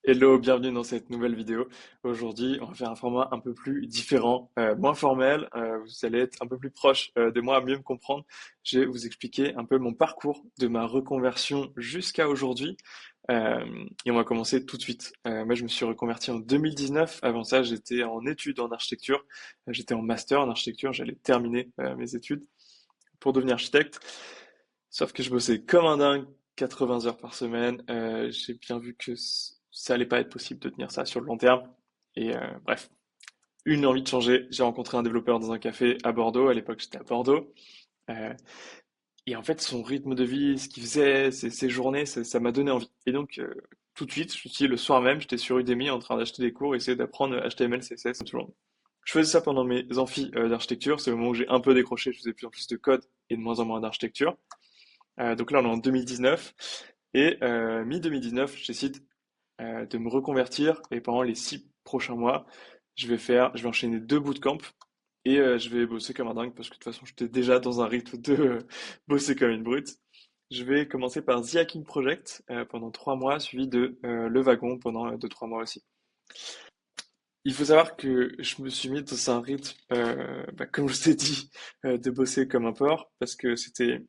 Hello, bienvenue dans cette nouvelle vidéo. Aujourd'hui, on va faire un format un peu plus différent, moins formel. Vous allez être un peu plus proche de moi, à mieux me comprendre. Je vais vous expliquer un peu mon parcours de ma reconversion jusqu'à aujourd'hui. Euh, et on va commencer tout de suite. Moi, je me suis reconverti en 2019. Avant ça, j'étais en études en architecture. J'étais en master en architecture. J'allais terminer mes études pour devenir architecte. Sauf que je bossais comme un dingue, 80 heures par semaine. J'ai bien vu que ça allait pas être possible de tenir ça sur le long terme. Et bref, une envie de changer. J'ai rencontré un développeur dans un café à Bordeaux. À l'époque, j'étais à Bordeaux. Euh, et en fait, son rythme de vie, ce qu'il faisait, ses journées, ça m'a donné envie. Et donc, tout de suite, je me suis dit, le soir même, j'étais sur Udemy en train d'acheter des cours, essayer d'apprendre HTML, CSS, toujours. Je faisais ça pendant mes amphis d'architecture. C'est le moment où j'ai un peu décroché. Je faisais plus en plus de code et de moins en moins d'architecture. Donc là, on est en 2019. Et mi-2019, je décide de me reconvertir. Et pendant les 6 prochains mois, je vais enchaîner 2 bootcamps. Et je vais bosser comme un dingue parce que de toute façon, j'étais déjà dans un rythme de bosser comme une brute. Je vais commencer par The Hacking Project pendant 3 mois, suivi de Le Wagon pendant 2-3 mois aussi. Il faut savoir que je me suis mis dans un rythme, comme je t'ai dit, de bosser comme un porc, parce que c'était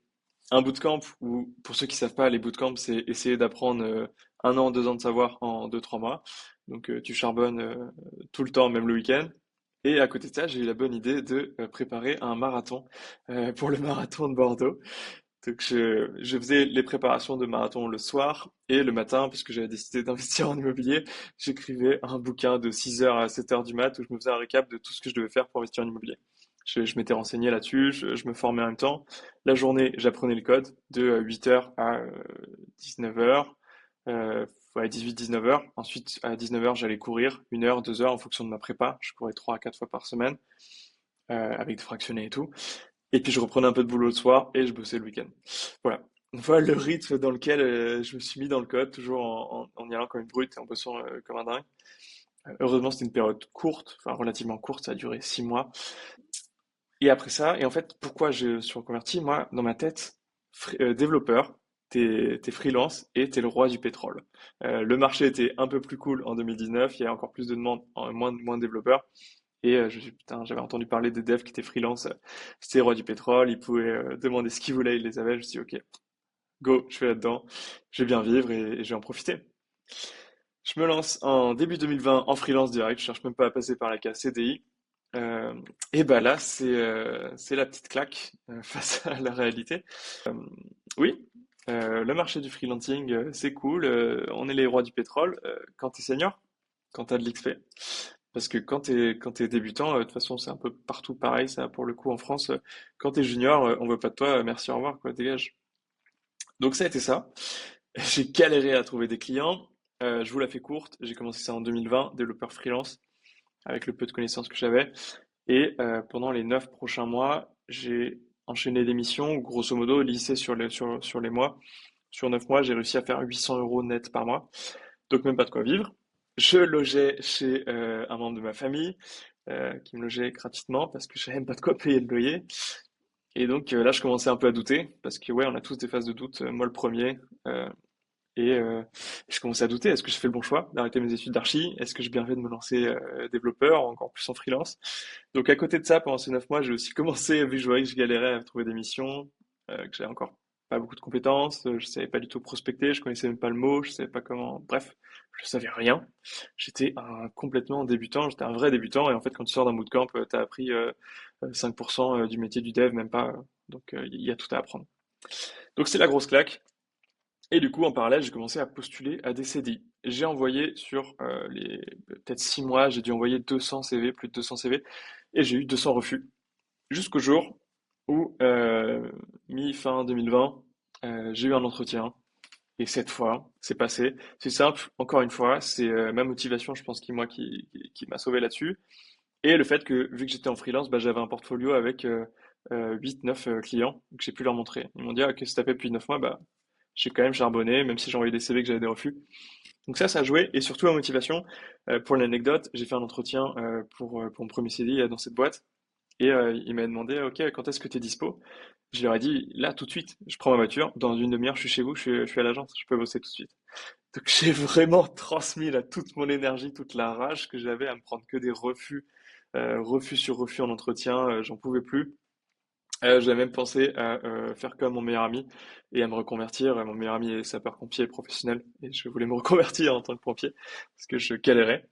un bootcamp où, pour ceux qui savent pas, les bootcamps, c'est essayer d'apprendre 1 an, 2 ans de savoir en 2-3 mois. Donc tu charbonnes tout le temps, même le week-end. Et à côté de ça, j'ai eu la bonne idée de préparer un marathon pour le marathon de Bordeaux. Donc je faisais les préparations de marathon le soir et le matin, puisque j'avais décidé d'investir en immobilier, j'écrivais un bouquin de 6 heures à 7 heures du mat où je me faisais un récap de tout ce que je devais faire pour investir en immobilier. Je m'étais renseigné là-dessus, je me formais en même temps. La journée, j'apprenais le code de 8 heures à 19 heures, ouais, 18-19 heures. Ensuite, à 19 heures, j'allais courir 1 heure, 2 heures en fonction de ma prépa. Je courais 3 à 4 fois par semaine avec des fractionnés et tout. Et puis je reprenais un peu de boulot le soir et je bossais le week-end. Voilà. Voilà le rythme dans lequel je me suis mis dans le code, toujours en y allant comme une brute et en bossant comme un dingue. Heureusement, c'était une période courte, enfin relativement courte, ça a duré 6 mois. Et après ça, et en fait, pourquoi je suis reconverti? Moi, dans ma tête, développeur, t'es freelance et t'es le roi du pétrole. Le marché était un peu plus cool en 2019, il y a encore plus de demandes, moins de développeurs. Et putain, j'avais entendu parler des devs qui étaient freelance, c'était roi du pétrole, ils pouvaient demander ce qu'ils voulaient, ils les avaient. Je me suis dit, ok, go, je fais là-dedans, je vais bien vivre et je vais en profiter. Je me lance en début 2020 en freelance direct, je cherche même pas à passer par la case CDI. Euh, et bah là, c'est la petite claque face à la réalité. Euh, oui, le marché du freelancing, c'est cool, on est les rois du pétrole quand t'es senior, quand t'as de l'XP. Parce que quand t'es débutant, de toute façon, c'est un peu partout pareil, ça pour le coup en France. Quand t'es junior, on veut pas de toi, merci, au revoir, quoi, dégage. Donc ça a été ça. J'ai galéré à trouver des clients. Je vous la fais courte. J'ai commencé ça en 2020, développeur freelance, avec le peu de connaissances que j'avais. Et pendant les 9 prochains mois, j'ai enchaîné des missions, grosso modo, lissé sur les mois. Sur 9 mois, j'ai réussi à faire 800 euros net par mois. Donc même pas de quoi vivre. Je logeais chez un membre de ma famille qui me logeait gratuitement parce que j'avais même pas de quoi payer le loyer. Et donc là, je commençais un peu à douter parce que ouais, on a tous des phases de doute, moi le premier. Euh, et je commençais à douter, est-ce que j'ai fait le bon choix d'arrêter mes études d'archi? Est-ce que j'ai bien fait de me lancer développeur, encore plus en freelance? Donc à côté de ça, pendant ces 9 mois, j'ai aussi commencé, vu que je voyais que je galérais à trouver des missions, que j'avais encore pas beaucoup de compétences, je savais pas du tout prospecter, je connaissais même pas le mot, je savais pas comment, bref, je savais rien. J'étais un complètement débutant, j'étais un vrai débutant, et en fait, quand tu sors d'un bootcamp, t'as appris 5% du métier du dev, même pas, donc il y a tout à apprendre. Donc c'est la grosse claque. Et du coup, en parallèle, j'ai commencé à postuler à des CDI. J'ai envoyé sur les peut-être 6 mois, j'ai dû envoyer 200 CV, plus de 200 CV, et j'ai eu 200 refus. Jusqu'au jour où, mi-fin 2020, j'ai eu un entretien. Et cette fois, c'est passé. C'est simple, encore une fois, c'est ma motivation, je pense, qui m'a sauvé là-dessus. Et le fait que, vu que j'étais en freelance, bah, j'avais un portfolio avec 8-9 clients que j'ai pu leur montrer. Ils m'ont dit, ah, qu'est-ce que t'as fait depuis 9 mois? Bah, j'ai quand même charbonné, même si j'ai envoyé des CV que j'avais des refus. Donc ça a joué. Et surtout, la motivation. Pour l'anecdote, j'ai fait un entretien pour mon premier CDI dans cette boîte. Et il m'a demandé, OK, quand est-ce que tu es dispo? Je leur ai dit, là, tout de suite, je prends ma voiture, dans une demi-heure, je suis chez vous, je suis à l'agence, je peux bosser tout de suite. Donc j'ai vraiment transmis là toute mon énergie, toute la rage que j'avais à me prendre que des refus, refus sur refus en entretien, j'en pouvais plus. J'avais même pensé à faire comme mon meilleur ami et à me reconvertir. Mon meilleur ami est sapeur-pompier professionnel et je voulais me reconvertir en tant que pompier parce que je galérais.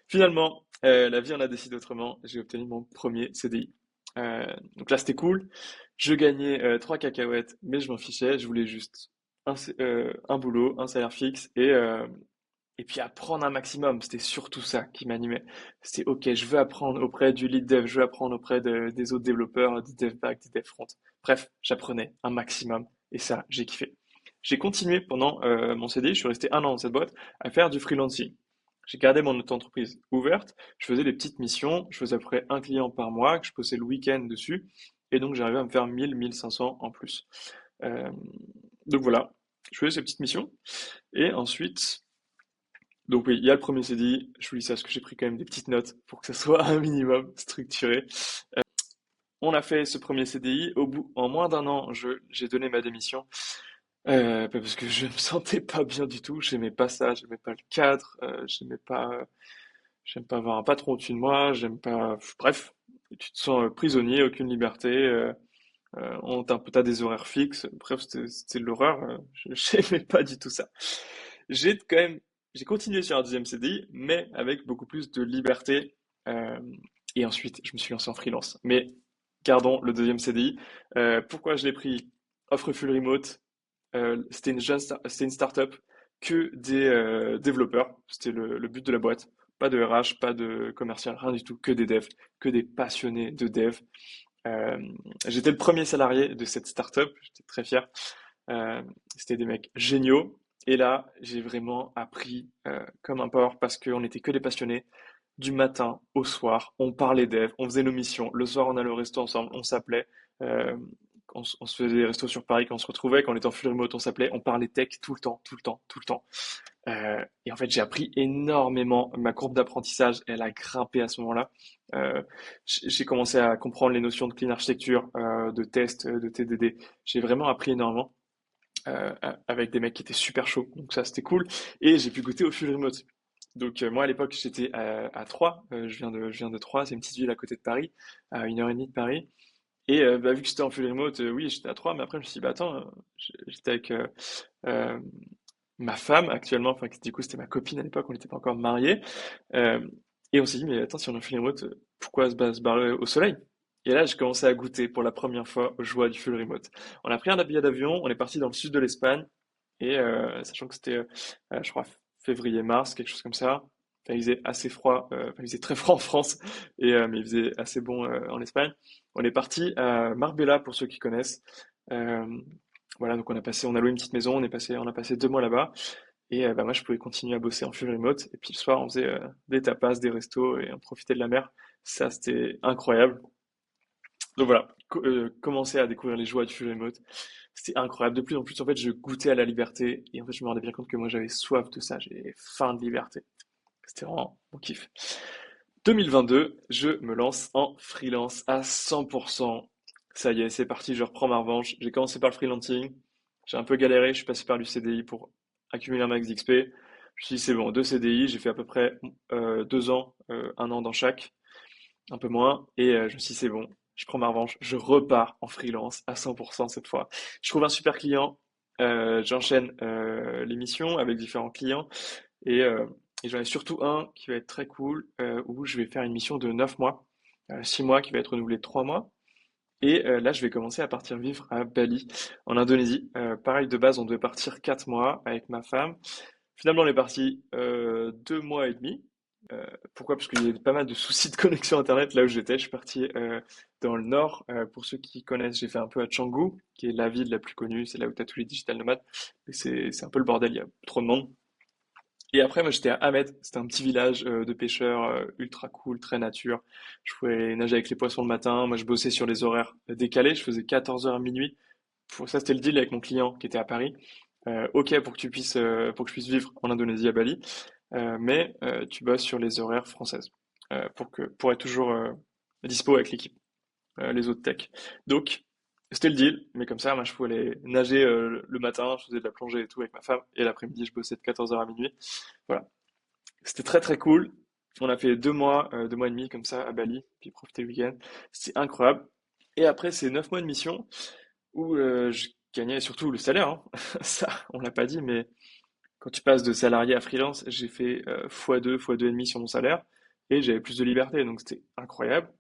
Finalement, la vie en a décidé autrement. J'ai obtenu mon premier CDI. Donc là, c'était cool. Je gagnais 3 cacahuètes, mais je m'en fichais. Je voulais juste un boulot, un salaire fixe et puis apprendre un maximum. C'était surtout ça qui m'animait. C'était OK, je veux apprendre auprès du lead dev, je veux apprendre auprès des autres développeurs, des dev back, des dev front. Bref, j'apprenais un maximum et ça, j'ai kiffé. J'ai continué pendant mon CDI, je suis resté 1 an dans cette boîte à faire du freelancing. J'ai gardé mon auto-entreprise ouverte, je faisais des petites missions, je faisais à peu près un client par mois, que je posais le week-end dessus, et donc j'arrivais à me faire 1000-1500 en plus. Euh, donc voilà, je faisais ces petites missions, et ensuite, donc oui, il y a le premier CDI, je vous dis ça parce que j'ai pris quand même des petites notes pour que ça soit un minimum structuré. On a fait ce premier CDI, en moins d'un an, j'ai donné ma démission, parce que je me sentais pas bien du tout, j'aimais pas ça, j'aimais pas le cadre, j'aime pas avoir un patron au-dessus de moi, j'aime pas, bref, tu te sens prisonnier, aucune liberté, t'as des horaires fixes, bref, c'était l'horreur, j'aimais pas du tout ça. J'ai quand même, j'ai continué sur un deuxième CDI, mais avec beaucoup plus de liberté, euh, et ensuite, je me suis lancé en freelance. Mais gardons le deuxième CDI. Pourquoi je l'ai pris? Offre full remote, c'était une start-up que des développeurs. C'était le but de la boîte. Pas de RH, pas de commercial, rien du tout. Que des devs, que des passionnés de dev. Euh, J'étais le premier salarié de cette start-up. J'étais très fier. Euh, C'était des mecs géniaux. Et là, j'ai vraiment appris comme un porc parce qu'on n'était que des passionnés. Du matin au soir, on parlait dev, on faisait nos missions. Le soir, on allait au resto ensemble, on s'appelait. Euh, on se faisait des restos sur Paris quand on se retrouvait, quand on était en full remote, on s'appelait, on parlait tech tout le temps, tout le temps, tout le temps. Et en fait, j'ai appris énormément. Ma courbe d'apprentissage, elle a grimpé à ce moment-là. J'ai commencé à comprendre les notions de clean architecture, de test, de TDD. J'ai vraiment appris énormément avec des mecs qui étaient super chauds. Donc ça, c'était cool. Et j'ai pu goûter au full remote. Donc moi à l'époque j'étais à Troyes, je viens de Troyes, c'est une petite ville à côté de Paris, à 1 heure et demie de Paris. Et bah, vu que c'était en full remote, oui j'étais à Troyes, mais après je me suis dit bah attends, j'étais avec euh, ma femme actuellement, enfin du coup c'était ma copine à l'époque, on n'était pas encore mariés. Euh, et on s'est dit mais attends si on est en full remote, pourquoi se barrer au soleil? Et là j'ai commencé à goûter pour la première fois aux joies du full remote. On a pris un billet d'avion, on est parti dans le sud de l'Espagne, et sachant que c'était, je crois, février-mars, quelque chose comme ça. Enfin, il faisait assez froid, enfin, il faisait très froid en France, mais il faisait assez bon en Espagne. On est parti à Marbella pour ceux qui connaissent. Euh, voilà, donc on a loué une petite maison, on a passé 2 mois là-bas, et bah, moi je pouvais continuer à bosser en full remote. Et puis le soir, on faisait des tapas, des restos, et on profitait de la mer. Ça, c'était incroyable. Donc voilà, commencer à découvrir les joies du full remote, c'était incroyable. De plus en plus, en fait, je goûtais à la liberté et en fait, je me rendais bien compte que moi, j'avais soif de ça, j'avais faim de liberté. C'était vraiment mon kiff. 2022, je me lance en freelance à 100%. Ça y est, c'est parti, je reprends ma revanche. J'ai commencé par le freelancing, j'ai un peu galéré, je suis passé par du CDI pour accumuler un max d'XP. Je me suis dit, c'est bon, 2 CDI, j'ai fait à peu près 2 ans, 1 an dans chaque un peu moins. Et je me suis dit, c'est bon, je prends ma revanche, je repars en freelance à 100% cette fois. Je trouve un super client, j'enchaîne les missions avec différents clients et, euh, et j'en ai surtout un qui va être très cool où je vais faire une mission de 9 mois, 6 mois qui va être renouvelée de 3 mois. Et là, je vais commencer à partir vivre à Bali, en Indonésie. Pareil, de base, on devait partir 4 mois avec ma femme. Finalement, on est parti 2 mois et demi. Euh, Pourquoi? Parce qu'il y a pas mal de soucis de connexion Internet là où j'étais. Je suis parti dans le nord. Pour ceux qui connaissent, j'ai fait un peu à Canggu, qui est la ville la plus connue. C'est là où tu as tous les digital nomades. Et c'est un peu le bordel, il y a trop de monde. Et après, moi, j'étais à Ahmed. C'était un petit village de pêcheurs ultra cool, très nature. Je pouvais nager avec les poissons le matin. Moi, je bossais sur les horaires décalés. Je faisais 14 heures à minuit. Ça, c'était le deal avec mon client qui était à Paris. Ok, pour que je puisse vivre en Indonésie à Bali, mais tu bosses sur les horaires françaises pour être toujours dispo avec l'équipe, les autres tech. Donc, C'était le deal, mais comme ça, moi, je pouvais aller nager le matin, je faisais de la plongée et tout avec ma femme, et l'après-midi, je bossais de 14 heures à minuit. Voilà. C'était très très cool. On a fait 2 mois, 2 mois et demi comme ça à Bali, puis profiter le week-end. C'est incroyable. Et après ces 9 mois de mission où je gagnais surtout le salaire, hein. Ça, on l'a pas dit, mais quand tu passes de salarié à freelance, j'ai fait x2, x2 et demi sur mon salaire, et j'avais plus de liberté, donc c'était incroyable.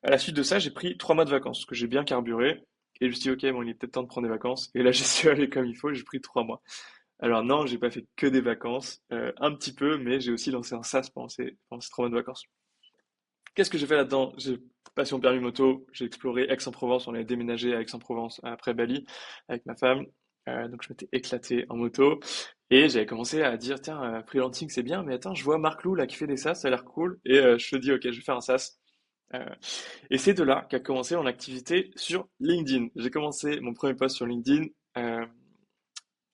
À la suite de ça, j'ai pris 3 mois de vacances, que j'ai bien carburé, et je me suis dit, ok, bon, il est peut-être temps de prendre des vacances. Et là, j'y suis allé comme il faut, j'ai pris 3 mois. Alors non, j'ai pas fait que des vacances, un petit peu, mais j'ai aussi lancé un SaaS pendant ces 3 mois de vacances. Qu'est-ce que j'ai fait là-dedans? J'ai passion permis moto, j'ai exploré Aix-en-Provence, on avait déménagé à Aix-en-Provence après Bali avec ma femme. Donc je m'étais éclaté en moto et j'avais commencé à dire tiens, freelancing c'est bien, mais attends, je vois Marc Lou là qui fait des SaaS, ça a l'air cool et je te dis ok, je vais faire un SaaS. Euh, et c'est de là qu'a commencé mon activité sur LinkedIn. J'ai commencé mon premier post sur LinkedIn euh,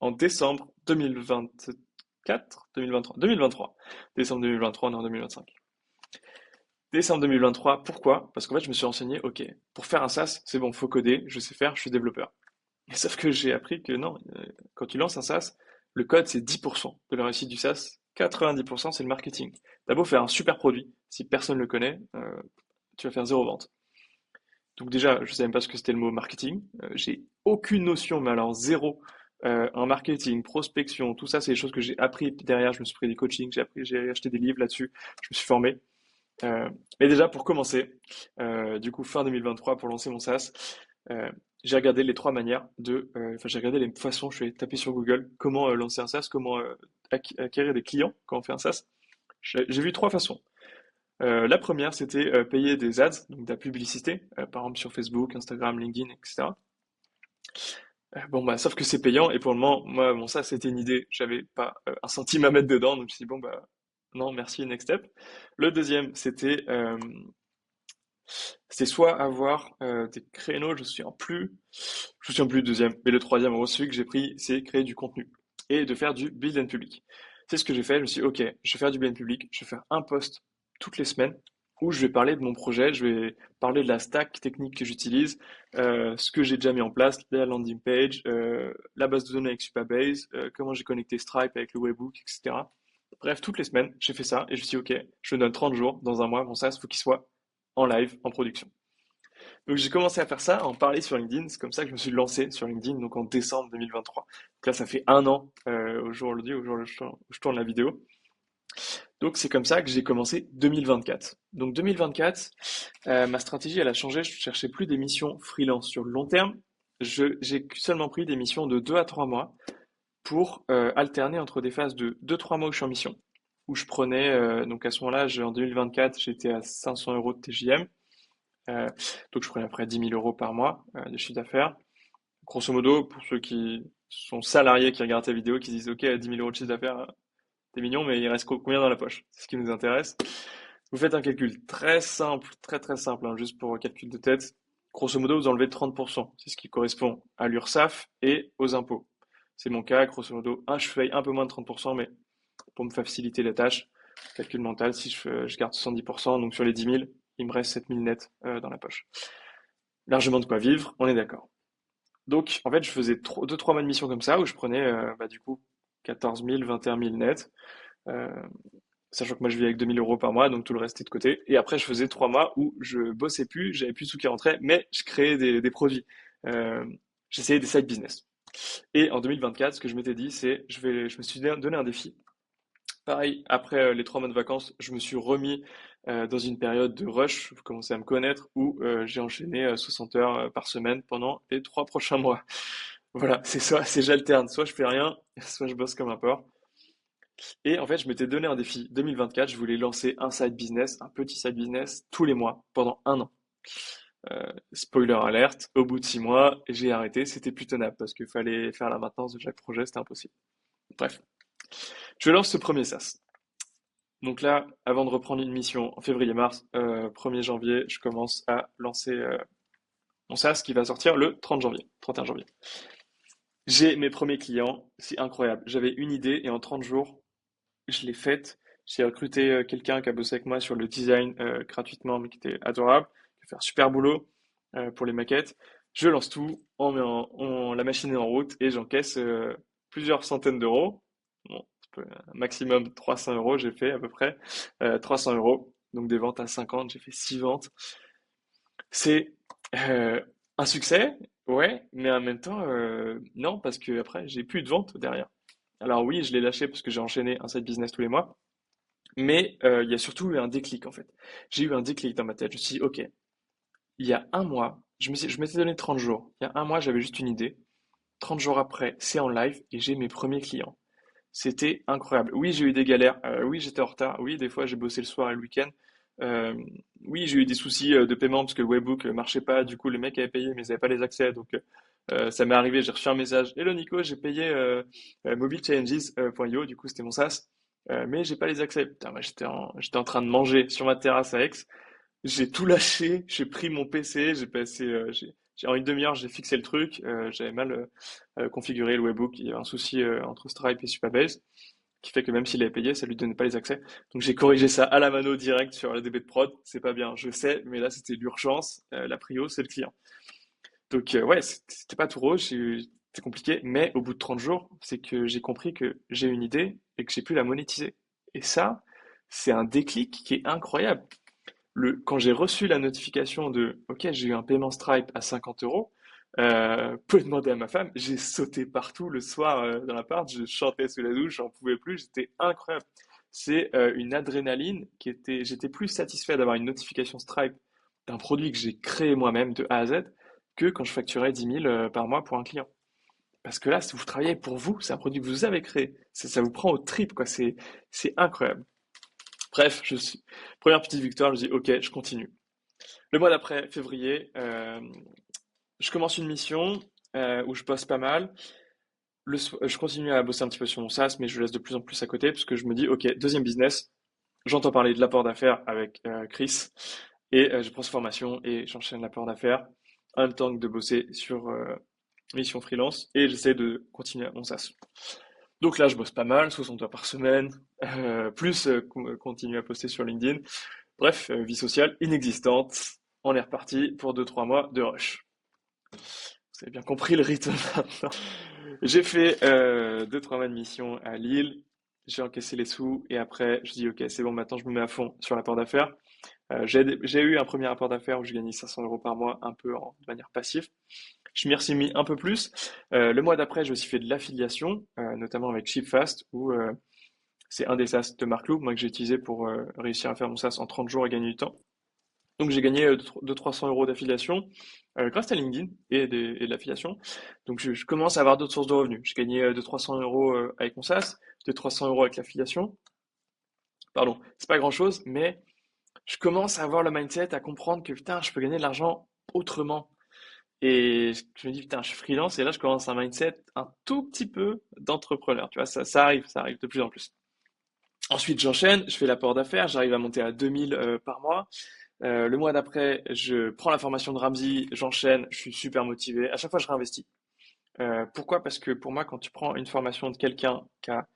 en décembre 2024, 2023, 2023. Décembre 2023, on est en 2025. Décembre 2023, pourquoi? Parce qu'en fait, je me suis renseigné, ok, pour faire un SaaS, c'est bon, faut coder, je sais faire, je suis développeur. Et sauf que j'ai appris que non, quand tu lances un SaaS, le code, c'est 10% de la réussite du SaaS, 90% c'est le marketing. T'as beau faire un super produit, si personne ne le connaît, tu vas faire zéro vente. Donc déjà, je savais même pas ce que c'était le mot marketing. J'ai aucune notion, mais alors zéro, en marketing, prospection, tout ça, c'est des choses que j'ai appris derrière. Je me suis pris des coachings, j'ai acheté des livres là-dessus, je me suis formé. Euh, mais déjà, pour commencer, du coup, fin 2023, pour lancer mon SaaS, euh, j'ai regardé les 3 manières enfin, j'ai regardé les façons, je suis allé taper sur Google, comment lancer un SaaS, comment acquérir des clients quand on fait un SaaS. J'ai vu 3 façons. La première, c'était payer des ads, donc de la publicité, par exemple sur Facebook, Instagram, LinkedIn, etc. Bon, bah, sauf que c'est payant, et pour le moment, moi, bon, ça, c'était une idée, j'avais pas un centime à mettre dedans, donc je me suis dit, bon, bah, non, merci, next step. Le deuxième, c'était soit avoir des créneaux, je me souviens plus du deuxième, mais le troisième, en gros, celui que j'ai pris, c'est créer du contenu et de faire du build and public. C'est ce que j'ai fait, je me suis dit, ok, je vais faire du build and public, je vais faire un post toutes les semaines où je vais parler de mon projet, je vais parler de la stack technique que j'utilise, ce que j'ai déjà mis en place, la landing page, la base de données avec Supabase, comment j'ai connecté Stripe avec le webhook, etc. Bref, toutes les semaines, j'ai fait ça et je me suis dit, ok, je me donne 30 jours, dans un mois, mon SaaS, il faut qu'il soit en live, en production. Donc j'ai commencé à faire ça, à en parler sur LinkedIn. C'est comme ça que je me suis lancé sur LinkedIn, donc en décembre 2023. Donc là, ça fait un an au jour aujourd'hui, au jour où je tourne la vidéo. Donc c'est comme ça que j'ai commencé 2024. Donc 2024, ma stratégie, elle a changé. Je ne cherchais plus des missions freelance sur le long terme. J'ai seulement pris des missions de 2 à 3 mois pour alterner entre des phases de 2-3 mois où je suis en mission, où je prenais, donc à ce moment-là, en 2024, j'étais à 500 euros de TJM. Euh, donc je prenais à peu près 10 000 euros par mois de chiffre d'affaires. Grosso modo, pour ceux qui sont salariés, qui regardent ta vidéo, qui disent ok, 10 000 euros de chiffre d'affaires, t'es mignon, mais il reste combien dans la poche? C'est ce qui nous intéresse. Vous faites un calcul très simple, très très simple, hein, juste pour calcul de tête. Grosso modo, vous enlevez 30%. C'est ce qui correspond à l'URSSAF et aux impôts. C'est mon cas, grosso modo. Je paye un peu moins de 30%, mais pour me faciliter la tâche, calcul mental, si je garde 70%, donc sur les 10 000, il me reste 7 000 net dans la poche. Largement de quoi vivre, on est d'accord. Donc, en fait, je faisais 2-3 mois de mission comme ça, où je prenais, du coup, 14 000, 21 000 net, euh, sachant que moi, je vis avec 2 000 euros par mois, donc tout le reste est de côté. Et après, je faisais 3 mois où je bossais plus, j'avais plus de sous qui rentraient, mais je créais des produits. Euh, J'essayais des side business. Et en 2024, ce que je m'étais dit, c'est, je me suis donné un défi. Pareil, après les 3 mois de vacances, je me suis remis dans une période de rush, vous commencez à me connaître, où j'ai enchaîné 60 heures par semaine pendant les 3 prochains mois. Voilà, c'est j'alterne, soit je fais rien, soit je bosse comme un porc. Et en fait, je m'étais donné un défi 2024, je voulais lancer un side business, un petit side business, tous les mois, pendant un an. Spoiler alerte, au bout de 6 mois, j'ai arrêté, c'était plus tenable, parce qu'il fallait faire la maintenance de chaque projet, c'était impossible. Bref, je lance ce premier SaaS. Donc là, avant de reprendre une mission en février-mars, 1er janvier, je commence à lancer mon SaaS qui va sortir le 30 janvier, 31 janvier. J'ai mes premiers clients, c'est incroyable. J'avais une idée et en 30 jours, je l'ai faite. J'ai recruté quelqu'un qui a bossé avec moi sur le design gratuitement, mais qui était adorable, qui a fait un super boulot pour les maquettes. Je lance tout, la machine est en route et j'encaisse plusieurs centaines d'euros. Bon, un maximum 300 euros, j'ai fait à peu près 300 euros. Donc des ventes à 50, j'ai fait 6 ventes. C'est euh, un succès, ouais, mais en même temps, non, parce que après, j'ai plus de ventes derrière. Alors oui, je l'ai lâché parce que j'ai enchaîné un side business tous les mois, mais il y a surtout eu un déclic en fait. J'ai eu un déclic dans ma tête. Je me suis dit, ok, il y a un mois, je m'étais donné 30 jours. Il y a un mois, j'avais juste une idée. 30 jours après, c'est en live et j'ai mes premiers clients. C'était incroyable. Oui, j'ai eu des galères. Oui, j'étais en retard. Oui, des fois, j'ai bossé le soir et le week-end. Euh, oui, j'ai eu des soucis de paiement parce que le webbook marchait pas. Du coup, les mecs avaient payé, mais ils n'avaient pas les accès. Donc, ça m'est arrivé. J'ai reçu un message. Hello Nico, j'ai payé mobilechallenges.io. Du coup, c'était mon SaaS. Mais j'ai pas les accès. Putain, moi, j'étais en train de manger sur ma terrasse à Aix. J'ai tout lâché, j'ai pris mon PC, en une demi-heure, j'ai fixé le truc, j'avais mal configuré le webhook, il y avait un souci entre Stripe et Supabase, qui fait que même s'il avait payé, ça lui donnait pas les accès. Donc j'ai corrigé ça à la mano direct sur la DB de prod, c'est pas bien, je sais, mais là c'était l'urgence, la prio c'est le client. Donc ouais, c'était pas tout rose, c'était compliqué, mais au bout de 30 jours, c'est que j'ai compris que j'ai une idée et que j'ai pu la monétiser. Et ça, c'est un déclic qui est incroyable. Quand j'ai reçu la notification de OK, j'ai eu un paiement Stripe à 50 euros, pouvez demander à ma femme, j'ai sauté partout le soir dans l'appart, je chantais sous la douche, j'en pouvais plus, j'étais incroyable. C'est une adrénaline j'étais plus satisfait d'avoir une notification Stripe d'un produit que j'ai créé moi-même de A à Z que quand je facturais 10 000 par mois pour un client. Parce que là, si vous travaillez pour vous, c'est un produit que vous avez créé. Ça vous prend au trip, quoi. C'est incroyable. Bref, première petite victoire, je dis ok, je continue. Le mois d'après, février, je commence une mission où je bosse pas mal. Je continue à bosser un petit peu sur mon SaaS, mais je laisse de plus en plus à côté parce que je me dis ok, deuxième business. J'entends parler de l'apport d'affaires avec Chris et je prends cette formation et j'enchaîne l'apport d'affaires en même temps que de bosser sur mission freelance et j'essaie de continuer mon SaaS. Donc là, je bosse pas mal, 60 heures par semaine, plus continuer à poster sur LinkedIn. Bref, vie sociale inexistante. On est reparti pour 2-3 mois de rush. Vous avez bien compris le rythme maintenant. J'ai fait 2-3 mois de mission à Lille. J'ai encaissé les sous et après, je dis ok, c'est bon, maintenant je me mets à fond sur l'apport d'affaires. J'ai eu un premier apport d'affaires où j'ai gagné 500 euros par mois, un peu de manière passive. Je m'y suis mis un peu plus. Le mois d'après, j'ai aussi fait de l'affiliation, notamment avec Shipfast, où c'est un des SaaS de Mark Loop, moi que j'ai utilisé pour réussir à faire mon SaaS en 30 jours et gagner du temps. Donc j'ai gagné 200-300 euros d'affiliation grâce à LinkedIn et de l'affiliation. Donc je commence à avoir d'autres sources de revenus. J'ai gagné 200-300 euros avec mon SaaS, 200-300 euros avec l'affiliation. Pardon, c'est pas grand-chose, mais je commence à avoir le mindset, à comprendre que putain, je peux gagner de l'argent autrement. Et je me dis putain, je suis freelance et là je commence un mindset un tout petit peu d'entrepreneur. Tu vois, ça arrive de plus en plus. Ensuite, j'enchaîne, je fais l'apport d'affaires, j'arrive à monter à 2000 par mois. Le mois d'après, je prends la formation de Ramsey, j'enchaîne, je suis super motivé. À chaque fois, je réinvestis. Pourquoi? Parce que pour moi, quand tu prends une formation de quelqu'un qui a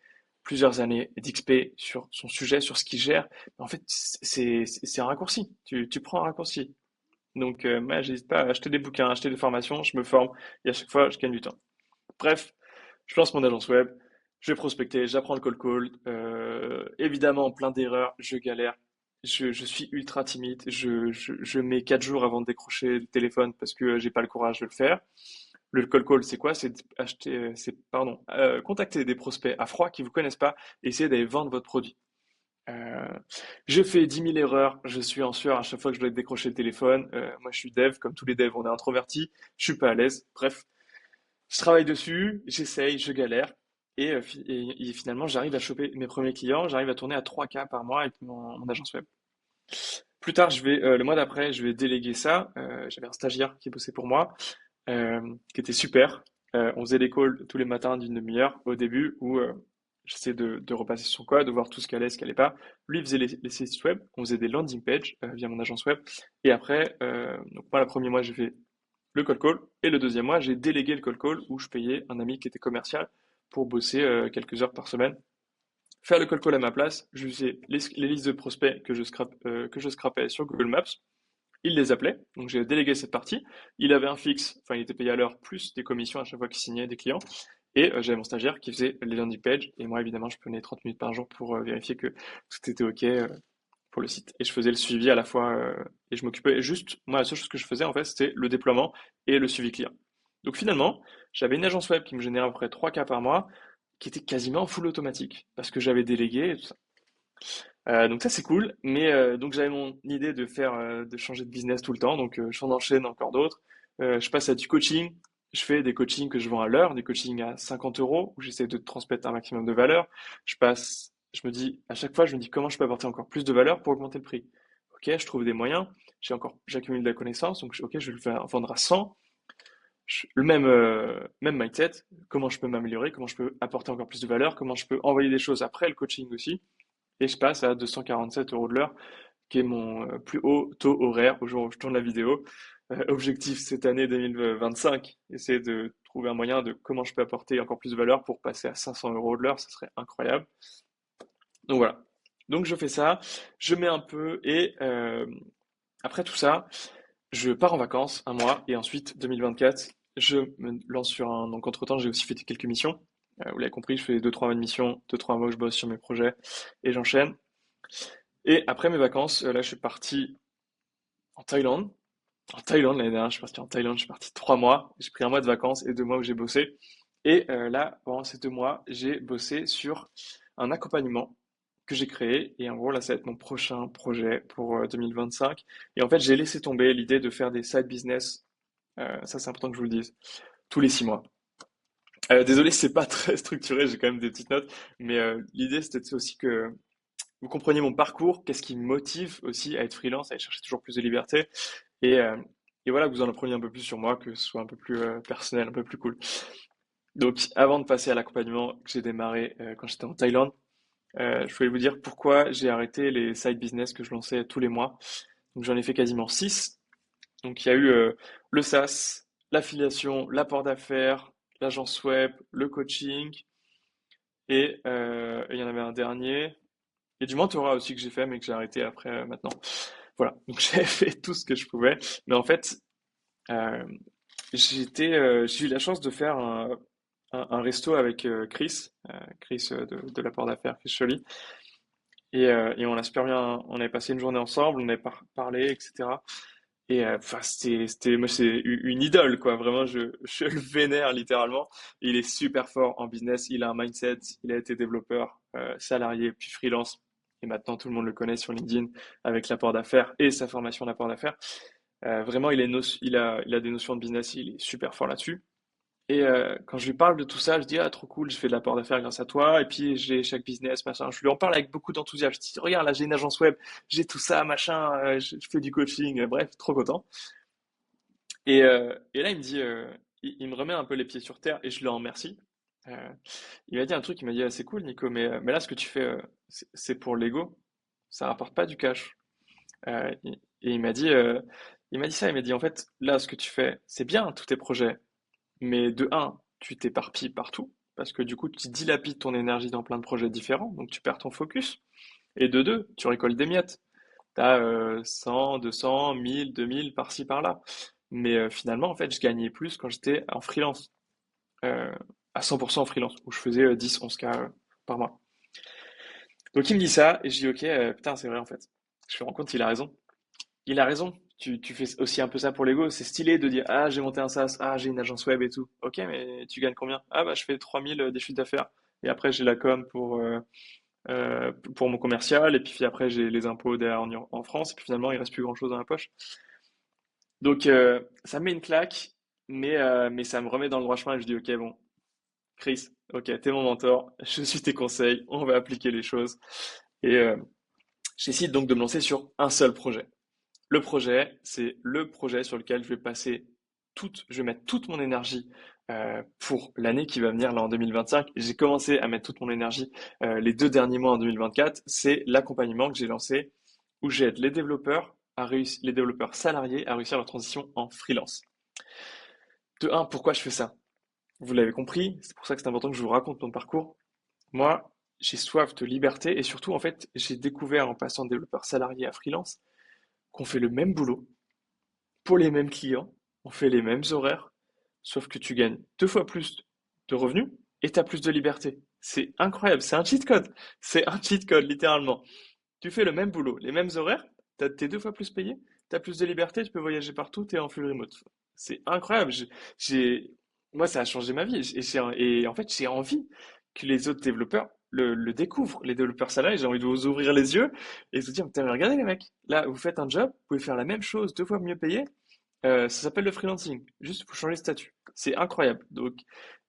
plusieurs années d'XP sur son sujet, sur ce qu'il gère, en fait, c'est un raccourci. Tu prends un raccourci. Donc, moi, j'hésite pas à acheter des bouquins, à acheter des formations, je me forme et à chaque fois, je gagne du temps. Bref, je lance mon agence web, je vais prospecter, j'apprends le cold call. Évidemment, plein d'erreurs, je galère. Je suis ultra timide. Je mets 4 jours avant de décrocher le téléphone parce que j'ai pas le courage de le faire. Le cold call, c'est quoi? Contacter des prospects à froid qui vous connaissent pas et essayer d'aller vendre votre produit. Euh, je fais 10 000 erreurs, je suis en sueur à chaque fois que je dois décrocher le téléphone. Moi, je suis dev, comme tous les devs, on est introverti, je suis pas à l'aise. Bref, je travaille dessus, j'essaye, je galère. Et finalement, j'arrive à choper mes premiers clients, j'arrive à tourner à 3K par mois avec mon agence web. Plus tard, le mois d'après, je vais déléguer ça. J'avais un stagiaire qui bossait pour moi, qui était super. On faisait des calls tous les matins d'une demi-heure au début où j'essayais de repasser son code, de voir tout ce qui allait pas. Lui, il faisait les sites web, on faisait des landing pages via mon agence web. Et après, donc moi, le premier mois, j'ai fait le cold call. Et le deuxième mois, j'ai délégué le cold call où je payais un ami qui était commercial pour bosser quelques heures par semaine. Faire le cold call à ma place, je faisais les listes de prospects que je scrapais sur Google Maps. il les appelait, donc j'ai délégué cette partie. Il avait un fixe, enfin il était payé à l'heure, plus des commissions à chaque fois qu'il signait des clients. Et j'avais mon stagiaire qui faisait les landing pages. Et moi, évidemment, je prenais 30 minutes par jour pour vérifier que tout était OK pour le site. Et je faisais le suivi à la fois. Et je m'occupais juste, moi, la seule chose que je faisais, en fait, c'était le déploiement et le suivi client. Donc finalement, j'avais une agence web qui me générait à peu près 3K par mois, qui était quasiment en full automatique, parce que j'avais délégué et tout ça. Donc ça c'est cool, mais donc j'avais mon idée de de changer de business tout le temps, donc j'en enchaîne encore d'autres. Je passe à du coaching, je fais des coachings que je vends à l'heure, des coachings à 50 euros, où j'essaie de transmettre un maximum de valeur. Je me dis, à chaque fois, je me dis comment je peux apporter encore plus de valeur pour augmenter le prix. Ok, je trouve des moyens, j'accumule de la connaissance, donc ok, je vais le faire vendre à 100. Même mindset, comment je peux m'améliorer, comment je peux apporter encore plus de valeur, comment je peux envoyer des choses après le coaching aussi. Et je passe à 247 euros de l'heure, qui est mon plus haut taux horaire au jour où je tourne la vidéo. Objectif cette année 2025, essayer de trouver un moyen de comment je peux apporter encore plus de valeur pour passer à 500 euros de l'heure, ça serait incroyable. Donc voilà. Donc je fais ça, je mets un peu et après tout ça, je pars en vacances un mois et ensuite 2024, je me lance sur un. Donc entre-temps, j'ai aussi fait quelques missions. Vous l'avez compris, je fais deux trois mois de mission, deux trois mois où je bosse sur mes projets et j'enchaîne. Et après mes vacances, là, je suis parti en Thaïlande. En Thaïlande, l'année dernière, je suis parti en Thaïlande, je suis parti 3 mois. J'ai pris un mois de vacances et 2 mois où j'ai bossé. Et là, pendant ces 2 mois, j'ai bossé sur un accompagnement que j'ai créé. Et en gros, là, ça va être mon prochain projet pour 2025. Et en fait, j'ai laissé tomber l'idée de faire des side business. Ça, c'est important que je vous le dise. Tous les 6 mois. Désolé, c'est pas très structuré, j'ai quand même des petites notes. Mais l'idée, c'était aussi que vous compreniez mon parcours, qu'est-ce qui me motive aussi à être freelance, à aller chercher toujours plus de liberté. Et, euh, et voilà, que vous en appreniez un peu plus sur moi, que ce soit un peu plus personnel, un peu plus cool. Donc, avant de passer à l'accompagnement que j'ai démarré quand j'étais en Thaïlande, je voulais vous dire pourquoi j'ai arrêté les side business que je lançais tous les mois. Donc, j'en ai fait quasiment 6. Donc, il y a eu le SaaS, l'affiliation, l'apport d'affaires, l'agence web, le coaching, et il y en avait un dernier. Et du mentorat aussi que j'ai fait, mais que j'ai arrêté après maintenant. Voilà, donc j'ai fait tout ce que je pouvais. Mais en fait, euh, j'ai eu la chance de faire un resto avec Chris de l'apport d'affaires, Chris Choly. Et on a super bien, on avait passé une journée ensemble, on avait parlé, etc. Et enfin, moi, c'est une idole, quoi. Vraiment, je le vénère littéralement. Il est super fort en business, il a un mindset, il a été développeur, salarié, puis freelance. Et maintenant, tout le monde le connaît sur LinkedIn avec l'apport d'affaires et sa formation d'apport d'affaires. Vraiment, il a des notions de business, il est super fort là-dessus. Et quand je lui parle de tout ça, je dis ah trop cool, je fais de l'apport d'affaires grâce à toi. Et puis j'ai chaque business machin. Je lui en parle avec beaucoup d'enthousiasme. Je dis regarde là j'ai une agence web, j'ai tout ça machin, je fais du coaching, bref trop content. Et là il me dit, il me remet un peu les pieds sur terre et je le remercie. Euh, il m'a dit un truc, il m'a dit ah, c'est cool Nico, mais là ce que tu fais c'est pour l'ego, ça rapporte pas du cash. Et il m'a dit ça, il m'a dit en fait là ce que tu fais c'est bien tous tes projets. Mais de un, tu t'éparpilles partout, parce que du coup, tu dilapides ton énergie dans plein de projets différents, donc tu perds ton focus. Et de deux, tu récoltes des miettes. Tu as 100, 200, 1000, 2000 par-ci, par-là. Mais finalement, en fait, je gagnais plus quand j'étais en freelance, euh, à 100% en freelance, où je faisais 10, 11K par mois. Donc il me dit ça, et je dis, ok, putain, c'est vrai en fait. Je me rends compte qu'il a raison. Il a raison. Tu fais aussi un peu ça pour l'ego. C'est stylé de dire, ah, j'ai monté un SaaS, ah, j'ai une agence web et tout. Ok, mais tu gagnes combien? Ah, bah, je fais 3000 des chiffres d'affaires. Et après, j'ai la com pour mon commercial. Et puis après, j'ai les impôts derrière en France. Et puis finalement, il reste plus grand-chose dans la poche. Donc, ça me met une claque, mais ça me remet dans le droit chemin. Et je dis, ok, bon, Chris, ok, t'es mon mentor. Je suis tes conseils. On va appliquer les choses. Et je décide donc de me lancer sur un seul projet. Le projet, c'est le projet sur lequel je vais mettre toute mon énergie pour l'année qui va venir là en 2025. J'ai commencé à mettre toute mon énergie les 2 derniers mois en 2024. C'est l'accompagnement que j'ai lancé où j'aide les développeurs salariés à réussir leur transition en freelance. De un, pourquoi je fais ça? Vous l'avez compris, c'est pour ça que c'est important que je vous raconte mon parcours. Moi, j'ai soif de liberté et surtout, en fait, j'ai découvert en passant de développeur salarié à freelance qu'on fait le même boulot, pour les mêmes clients, on fait les mêmes horaires, sauf que tu gagnes 2 fois plus de revenus et tu as plus de liberté. C'est incroyable, c'est un cheat code. C'est un cheat code, littéralement. Tu fais le même boulot, les mêmes horaires, t'es 2 fois plus payé, t'as plus de liberté, tu peux voyager partout, t'es en full remote. C'est incroyable. J'ai, moi, ça a changé ma vie. Et en fait, j'ai envie que les autres développeurs le découvrent. Les développeurs salariés, j'ai envie de vous ouvrir les yeux et de vous dire, putain, mais regardez les mecs, là, vous faites un job, vous pouvez faire la même chose 2 fois mieux payé. Ça s'appelle le freelancing. Juste, pour changer de statut. C'est incroyable. Donc,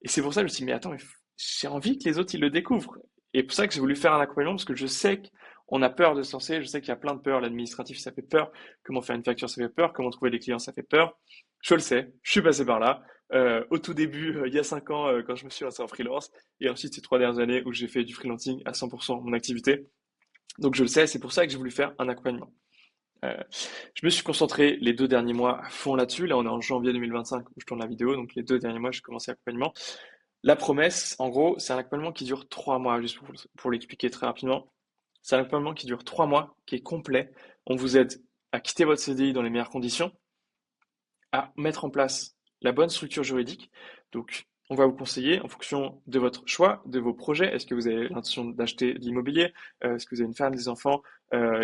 et c'est pour ça que je me suis dit, mais attends, mais j'ai envie que les autres, ils le découvrent. Et pour ça que j'ai voulu faire un accompagnement, parce que je sais qu'on a peur de se lancer. Je sais qu'il y a plein de peurs. L'administratif, ça fait peur. Comment faire une facture, ça fait peur. Comment trouver des clients, ça fait peur. Je le sais. Je suis passé par là. Au tout début, il y a 5 ans, quand je me suis lancé en freelance. Et ensuite, ces 3 dernières années où j'ai fait du freelancing à 100% mon activité. Donc, je le sais. C'est pour ça que j'ai voulu faire un accompagnement. Euh, je me suis concentré les 2 derniers mois à fond là-dessus. Là, on est en janvier 2025 où je tourne la vidéo. Donc, les 2 derniers mois, j'ai commencé l'accompagnement. La promesse, en gros, c'est un accompagnement qui dure 3 mois, juste pour l'expliquer très rapidement. C'est un accompagnement qui dure 3 mois, qui est complet. On vous aide à quitter votre CDI dans les meilleures conditions, à mettre en place la bonne structure juridique. Donc, on va vous conseiller en fonction de votre choix, de vos projets. Est-ce que vous avez l'intention d'acheter de l'immobilier? Est-ce que vous avez une femme, des enfants?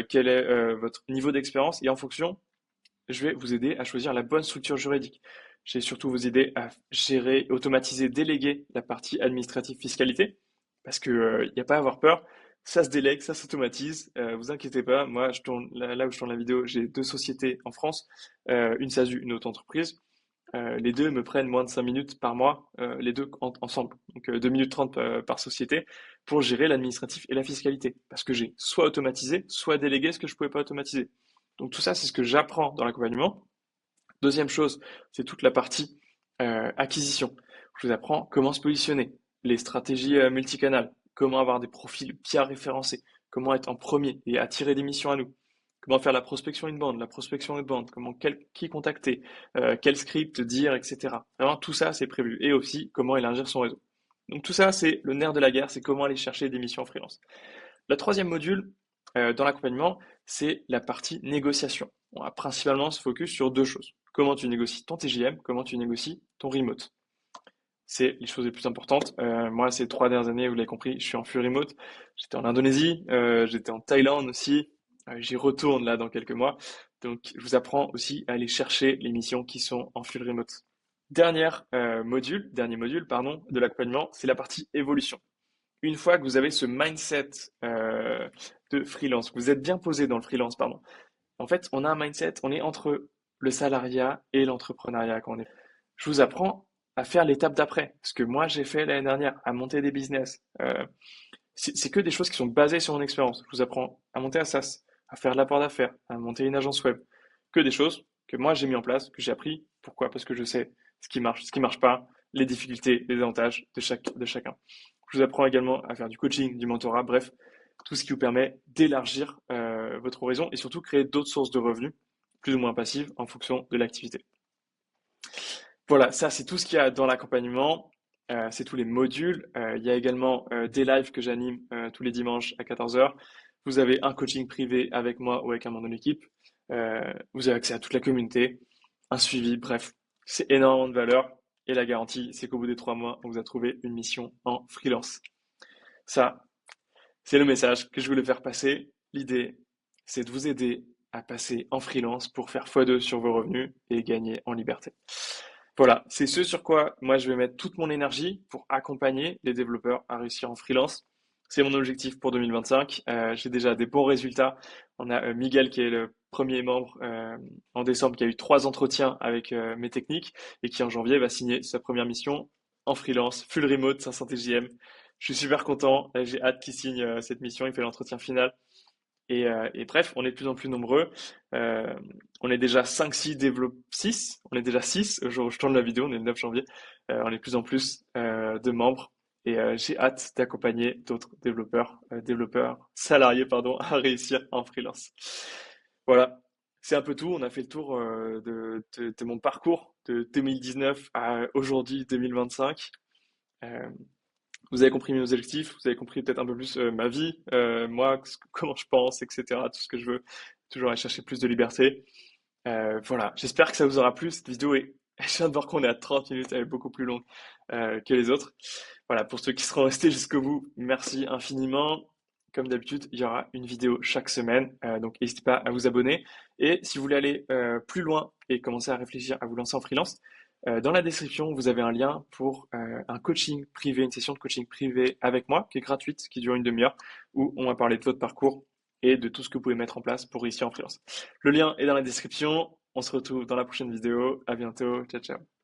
Quel est votre niveau d'expérience? Et en fonction, je vais vous aider à choisir la bonne structure juridique. Je vais surtout vous aider à gérer, automatiser, déléguer la partie administrative fiscalité, parce que il n'y a pas à avoir peur. Ça se délègue, ça s'automatise. Vous inquiétez pas. Moi, je tourne là où je tourne la vidéo, j'ai 2 sociétés en France, une SASU, une autre entreprise. Les deux me prennent moins de 5 minutes par mois, les deux ensemble. Donc 2 minutes 30 par société pour gérer l'administratif et la fiscalité. Parce que j'ai soit automatisé, soit délégué ce que je ne pouvais pas automatiser. Donc tout ça, c'est ce que j'apprends dans l'accompagnement. Deuxième chose, c'est toute la partie acquisition. Je vous apprends comment se positionner, les stratégies multicanales, comment avoir des profils bien référencés, comment être en premier et attirer des missions à nous, comment faire la prospection inbound, la prospection outbound, qui contacter, quel script dire, etc. Vraiment, tout ça, c'est prévu. Et aussi, comment élargir son réseau. Donc tout ça, c'est le nerf de la guerre, c'est comment aller chercher des missions en freelance. Le troisième module dans l'accompagnement, c'est la partie négociation. On va principalement se focus sur 2 choses. Comment tu négocies ton TJM, comment tu négocies ton remote. C'est les choses les plus importantes. Moi, ces 3 dernières années, vous l'avez compris, je suis en full remote. J'étais en Indonésie, j'étais en Thaïlande aussi. J'y retourne là dans quelques mois. Donc, je vous apprends aussi à aller chercher les missions qui sont en full remote. Dernier module, pardon, de l'accompagnement, c'est la partie évolution. Une fois que vous avez ce mindset de freelance, vous êtes bien posé dans le freelance, pardon. En fait, on a un mindset, on est entre le salariat et l'entrepreneuriat quand on est. Je vous apprends à faire l'étape d'après, ce que moi j'ai fait l'année dernière, à monter des business. C'est que des choses qui sont basées sur mon expérience. Je vous apprends à monter un SaaS, à faire de l'apport d'affaires, à monter une agence web. Que des choses que moi j'ai mis en place, que j'ai appris. Pourquoi? Parce que je sais ce qui marche pas, les difficultés, les avantages de chacun. Je vous apprends également à faire du coaching, du mentorat, bref, tout ce qui vous permet d'élargir votre horizon et surtout créer d'autres sources de revenus, plus ou moins passives, en fonction de l'activité. Voilà, ça c'est tout ce qu'il y a dans l'accompagnement. C'est tous les modules. Il y a également des lives que j'anime tous les dimanches à 14 heures. Vous avez un coaching privé avec moi ou avec un membre de l'équipe. Vous avez accès à toute la communauté, un suivi, bref, c'est énormément de valeur. Et la garantie, c'est qu'au bout des 3 mois, on vous a trouvé une mission en freelance. Ça, c'est le message que je voulais faire passer. L'idée, c'est de vous aider à passer en freelance pour faire x2 sur vos revenus et gagner en liberté. Voilà, c'est ce sur quoi moi je vais mettre toute mon énergie pour accompagner les développeurs à réussir en freelance. C'est mon objectif pour 2025. J'ai déjà des bons résultats. On a Miguel qui est le premier membre en décembre qui a eu 3 entretiens avec mes techniques et qui en janvier va signer sa première mission en freelance, full remote, 500 TJM. Je suis super content. J'ai hâte qu'il signe cette mission. Il fait l'entretien final. Et bref, on est de plus en plus nombreux. Euh, on est déjà 5, 6 développeurs, 6, on est déjà 6 au jour où je tourne la vidéo, on est le 9 janvier. On est de plus en plus de membres et j'ai hâte d'accompagner d'autres développeurs salariés, pardon, à réussir en freelance. Voilà, c'est un peu tout. On a fait le tour de mon parcours de 2019 à aujourd'hui 2025. Euh, vous avez compris mes objectifs, vous avez compris peut-être un peu plus ma vie, moi, comment je pense, etc., tout ce que je veux, toujours aller chercher plus de liberté. Voilà, j'espère que ça vous aura plu. Cette vidéo est, je viens de voir qu'on est à 30 minutes, elle est beaucoup plus longue que les autres. Voilà, pour ceux qui seront restés jusqu'au bout, merci infiniment. Comme d'habitude, il y aura une vidéo chaque semaine, donc n'hésitez pas à vous abonner. Et si vous voulez aller plus loin et commencer à réfléchir à vous lancer en freelance, dans la description, vous avez un lien pour un coaching privé, une session de coaching privé avec moi, qui est gratuite, qui dure une demi-heure, où on va parler de votre parcours et de tout ce que vous pouvez mettre en place pour réussir en freelance. Le lien est dans la description. On se retrouve dans la prochaine vidéo. À bientôt. Ciao, ciao.